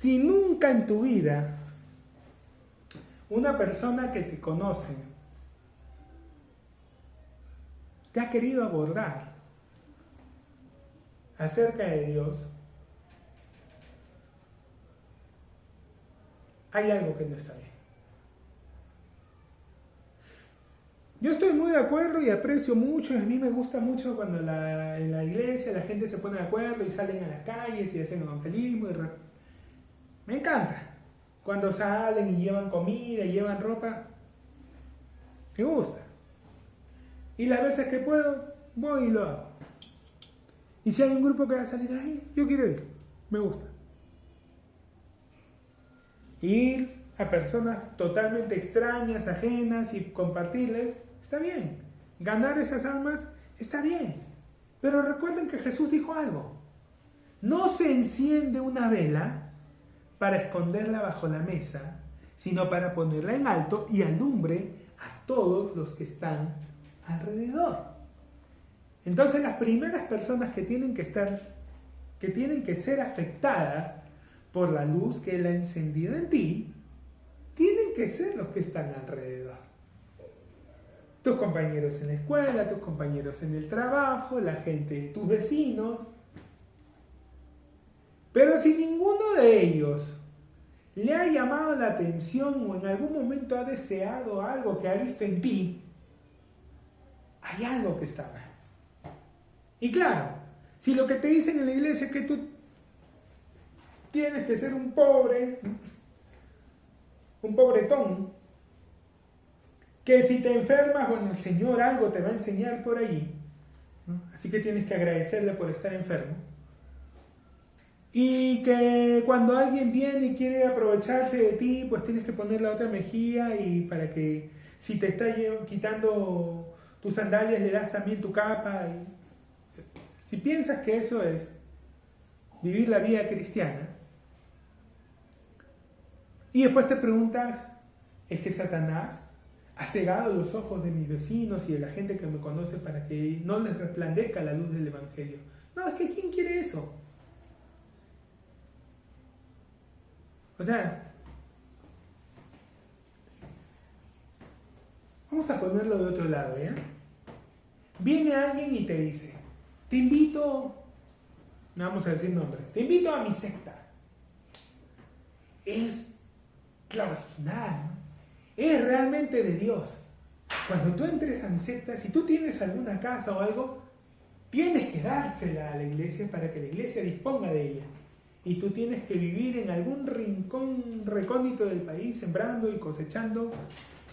Si nunca en tu vida una persona que te conoce te ha querido abordar acerca de Dios, hay algo que no está bien. Yo estoy muy de acuerdo y aprecio mucho, a mí me gusta mucho cuando en la iglesia la gente se pone de acuerdo y salen a las calles y hacen evangelismo. Me encanta. Cuando salen y llevan comida y llevan ropa, me gusta. Y las veces que puedo, voy y lo hago. Y si hay un grupo que va a salir ahí, yo quiero ir. Me gusta. Ir a personas totalmente extrañas, ajenas y compartirles, está bien. Ganar esas almas, está bien. Pero recuerden que Jesús dijo algo. No se enciende una vela para esconderla bajo la mesa, sino para ponerla en alto y alumbre a todos los que están alrededor. Entonces las primeras personas que tienen que ser afectadas por la luz que Él ha encendido en ti, tienen que ser los que están alrededor. Tus compañeros en la escuela, tus compañeros en el trabajo, la gente, tus vecinos. Pero si ninguno de ellos le ha llamado la atención o en algún momento ha deseado algo que ha visto en ti, hay algo que está mal. Y claro, si lo que te dicen en la iglesia es que tú tienes que ser un pobretón, que si te enfermas, bueno, el Señor algo te va a enseñar por ahí, ¿no? Así que tienes que agradecerle por estar enfermo. Y que cuando alguien viene y quiere aprovecharse de ti, pues tienes que poner la otra mejilla y para que si te está quitando tus sandalias le das también tu capa. Si piensas que eso es vivir la vida cristiana y después te preguntas, ¿es que Satanás ha cegado los ojos de mis vecinos y de la gente que me conoce para que no les resplandezca la luz del Evangelio? No, es que ¿quién quiere eso? O sea, vamos a ponerlo de otro lado, ¿ya? Viene alguien y te dice, te invito, no vamos a decir nombres, te invito a mi secta. Es la original, ¿no? Es realmente de Dios. Cuando tú entres a mi secta, si tú tienes alguna casa o algo, tienes que dársela a la iglesia para que la iglesia disponga de ella. Y tú tienes que vivir en algún rincón recóndito del país, sembrando y cosechando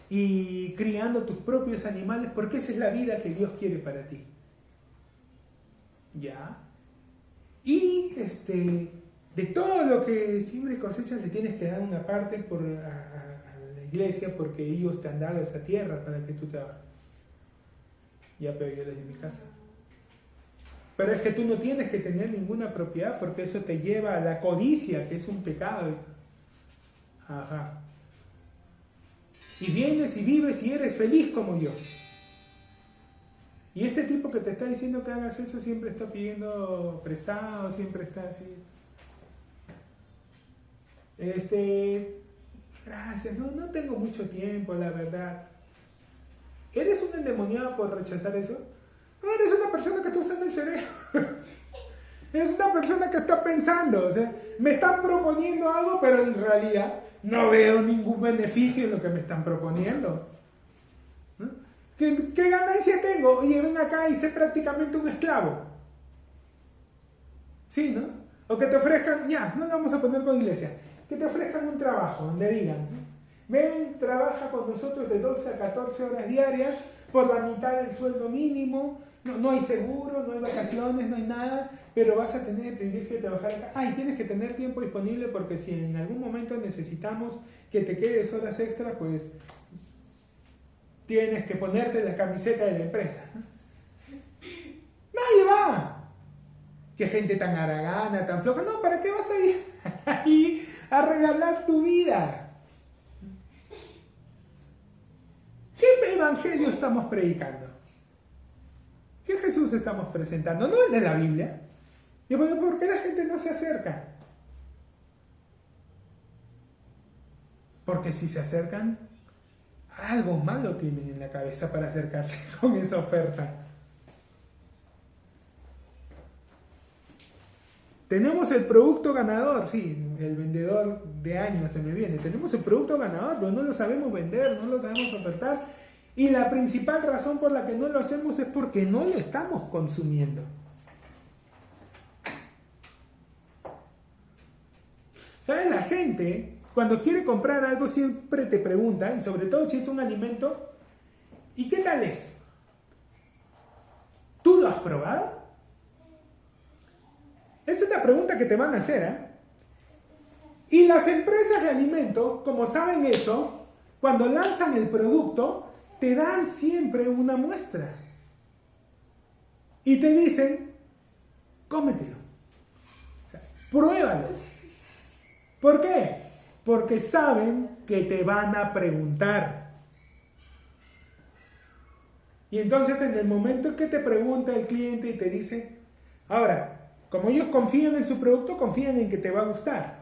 y criando tus propios animales, porque esa es la vida que Dios quiere para ti. ¿Ya? Y de todo lo que siembras y cosechas le tienes que dar una parte a la iglesia, porque ellos te han dado esa tierra para que tú trabajes. Ya, pero yo desde mi casa. Pero es que tú no tienes que tener ninguna propiedad porque eso te lleva a la codicia, que es un pecado. Ajá. Y vienes y vives y eres feliz como yo. Y este tipo que te está diciendo que hagas eso siempre está pidiendo prestado, siempre está así. Gracias, no tengo mucho tiempo, la verdad. ¿Eres un endemoniado por rechazar eso? No, eres una persona que está usando el cerebro. Es una persona que está pensando. O sea, me están proponiendo algo, pero en realidad no veo ningún beneficio en lo que me están proponiendo. ¿No? ¿Qué ganancia tengo? Oye, ven acá y sé prácticamente un esclavo. Sí, ¿no? O que te ofrezcan, ya, no lo vamos a poner con iglesia, que te ofrezcan un trabajo donde digan, ven, trabaja con nosotros de 12 a 14 horas diarias por la mitad del sueldo mínimo, no hay seguro, no hay vacaciones, no hay nada, pero vas a tener el privilegio de trabajar acá. Y tienes que tener tiempo disponible porque si en algún momento necesitamos que te quedes horas extra, pues tienes que ponerte la camiseta de la empresa. Nadie va. Qué gente tan haragana, tan floja. No, ¿para qué vas a ir ahí a regalar tu vida? ¿Qué evangelio estamos predicando? ¿Qué Jesús estamos presentando? No el de la Biblia. ¿Y por qué la gente no se acerca? Porque si se acercan, algo malo tienen en la cabeza para acercarse con esa oferta. Tenemos el producto ganador, sí, el vendedor de años se me viene. Tenemos el producto ganador, pero no lo sabemos vender, no lo sabemos ofertar. Y la principal razón por la que no lo hacemos es porque no lo estamos consumiendo. ¿Sabes? La gente, cuando quiere comprar algo, siempre te pregunta, y sobre todo si es un alimento, ¿y qué tal es? ¿Tú lo has probado? Esa es la pregunta que te van a hacer, ¿eh? Y las empresas de alimentos, como saben eso, cuando lanzan el producto, te dan siempre una muestra. Y te dicen, cómetelo. O sea, pruébalo. ¿Por qué? Porque saben que te van a preguntar. Y entonces en el momento en que te pregunta el cliente y te dice, ahora, como ellos confían en su producto, confían en que te va a gustar.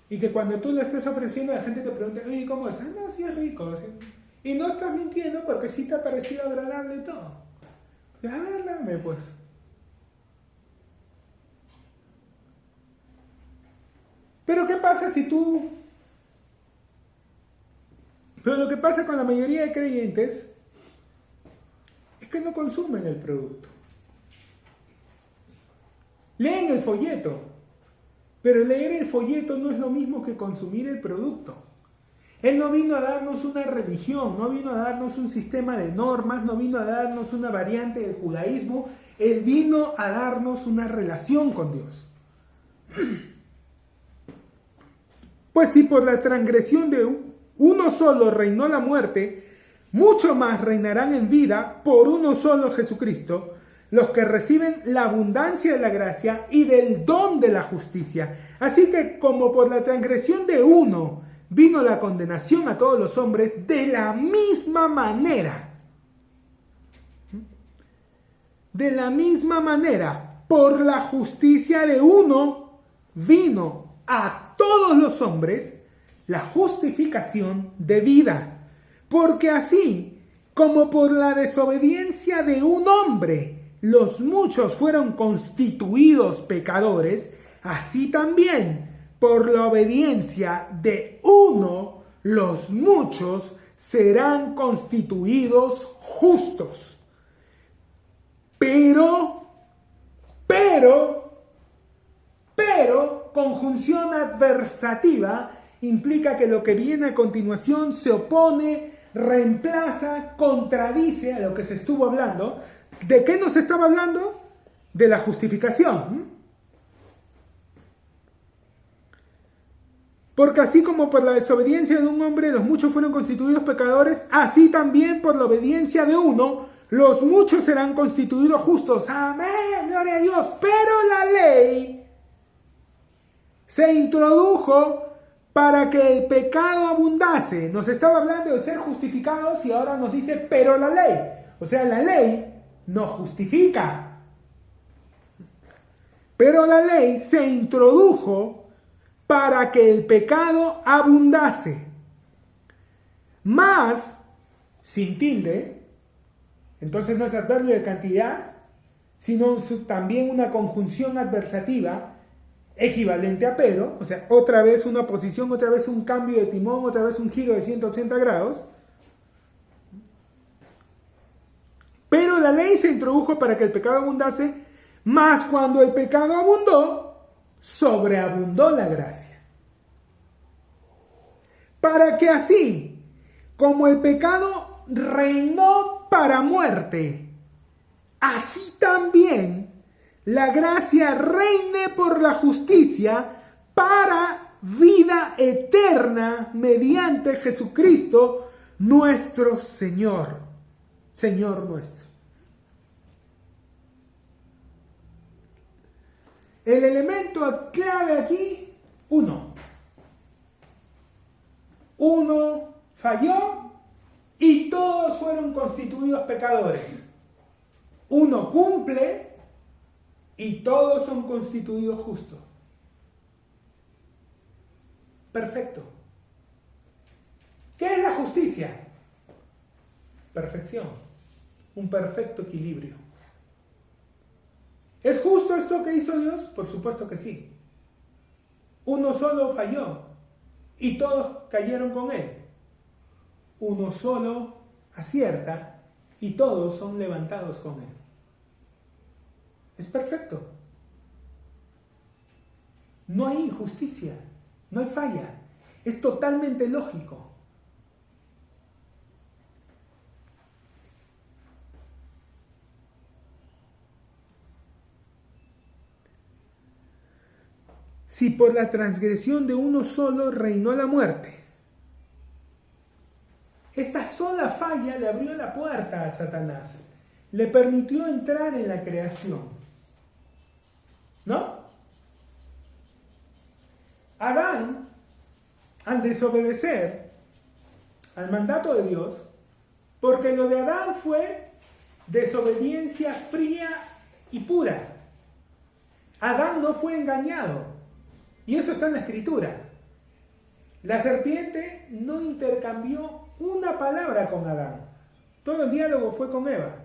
Y que cuando tú lo estés ofreciendo, la gente te pregunta, oye, ¿cómo es? Ah, no, sí es rico. ¿Sí? Y no estás mintiendo porque sí te ha parecido agradable y todo. A ver, dame pues. Pero ¿qué pasa si tú... Pero lo que pasa con la mayoría de creyentes es que no consumen el producto. Leen el folleto, pero leer el folleto no es lo mismo que consumir el producto. Él no vino a darnos una religión, no vino a darnos un sistema de normas, no vino a darnos una variante del judaísmo, Él vino a darnos una relación con Dios. Pues si por la transgresión de uno solo reinó la muerte, mucho más reinarán en vida por uno solo Jesucristo, los que reciben la abundancia de la gracia y del don de la justicia. Así que como por la transgresión de uno vino la condenación a todos los hombres, de la misma manera, por la justicia de uno vino a todos los hombres la justificación de vida. Porque así como por la desobediencia de un hombre los muchos fueron constituidos pecadores, así también por la obediencia de uno los muchos serán constituidos justos. Pero, conjunción adversativa implica que lo que viene a continuación se opone, reemplaza, contradice a lo que se estuvo hablando. ¿De qué nos estaba hablando? De la justificación. Porque así como por la desobediencia de un hombre los muchos fueron constituidos pecadores, así también por la obediencia de uno los muchos serán constituidos justos. Amén, gloria a Dios. Pero la ley se introdujo para que el pecado abundase. Nos estaba hablando de ser justificados y ahora nos dice, pero la ley. O sea, la ley nos justifica. Pero la ley se introdujo para que el pecado abundase. Más, sin tilde, entonces no es adverbio de cantidad, sino también una conjunción adversativa equivalente a pero, o sea, otra vez una posición, otra vez un cambio de timón, otra vez un giro de 180 grados. Pero la ley se introdujo para que el pecado abundase, mas cuando el pecado abundó, sobreabundó la gracia. Para que así, como el pecado reinó para muerte, así también la gracia reine por la justicia para vida eterna mediante Jesucristo nuestro Señor. Señor nuestro. El elemento clave aquí, uno. Uno falló y todos fueron constituidos pecadores. Uno cumple y todos son constituidos justos. Perfecto. ¿Qué es la justicia? Perfección. Un perfecto equilibrio. ¿Es justo esto que hizo Dios? Por supuesto que sí. Uno solo falló y todos cayeron con él. Uno solo acierta y todos son levantados con él. Es perfecto. No hay injusticia, no hay falla. Es totalmente lógico. Si por la transgresión de uno solo reinó la muerte, esta sola falla le abrió la puerta a Satanás, le permitió entrar en la creación. ¿No? Adán, al desobedecer al mandato de Dios, porque lo de Adán fue desobediencia fría y pura. Adán no fue engañado. Y eso está en la Escritura. La serpiente no intercambió una palabra con Adán. Todo el diálogo fue con Eva.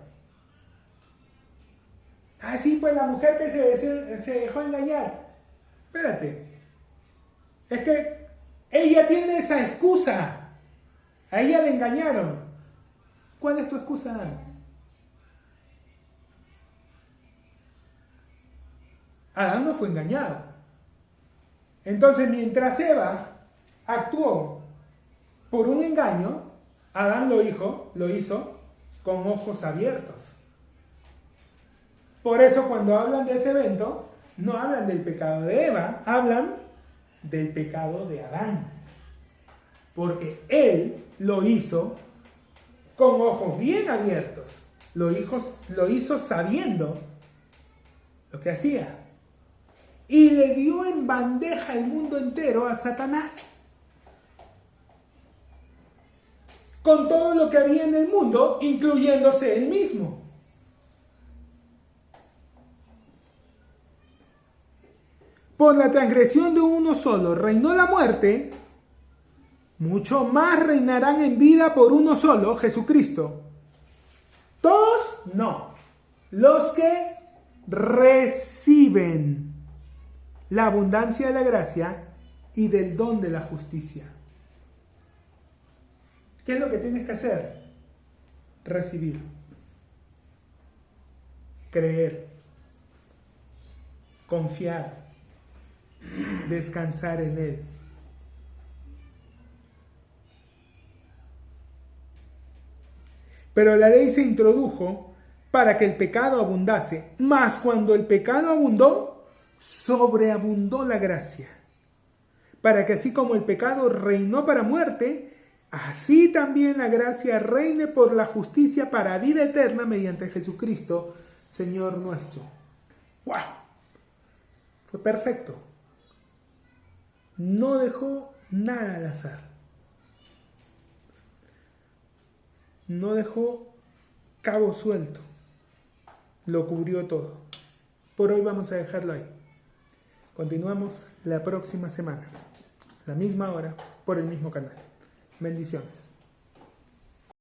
Así pues la mujer que se dejó engañar. Espérate. Es que ella tiene esa excusa. A ella le engañaron. ¿Cuál es tu excusa, Adán? Adán no fue engañado. Entonces, mientras Eva actuó por un engaño, Adán lo hizo con ojos abiertos. Por eso cuando hablan de ese evento, no hablan del pecado de Eva, hablan del pecado de Adán. Porque él lo hizo con ojos bien abiertos. Lo hizo sabiendo lo que hacía. Y le dio en bandeja el mundo entero a Satanás. Con todo lo que había en el mundo, incluyéndose él mismo. Por la transgresión de uno solo reinó la muerte, mucho más reinarán en vida por uno solo, Jesucristo. ¿Todos? No. Los que reciben la abundancia de la gracia y del don de la justicia. ¿Qué es lo que tienes que hacer? Recibir. Creer. Confiar. Descansar en Él. Pero la ley se introdujo para que el pecado abundase, mas cuando el pecado abundó, sobreabundó la gracia, para que así como el pecado reinó para muerte, así también la gracia reine por la justicia para vida eterna mediante Jesucristo, Señor nuestro. ¡Wow! Fue perfecto. No dejó nada al azar. No dejó cabo suelto. lo cubrió todo. Por hoy vamos a dejarlo ahí. Continuamos la próxima semana, la misma hora, por el mismo canal. Bendiciones.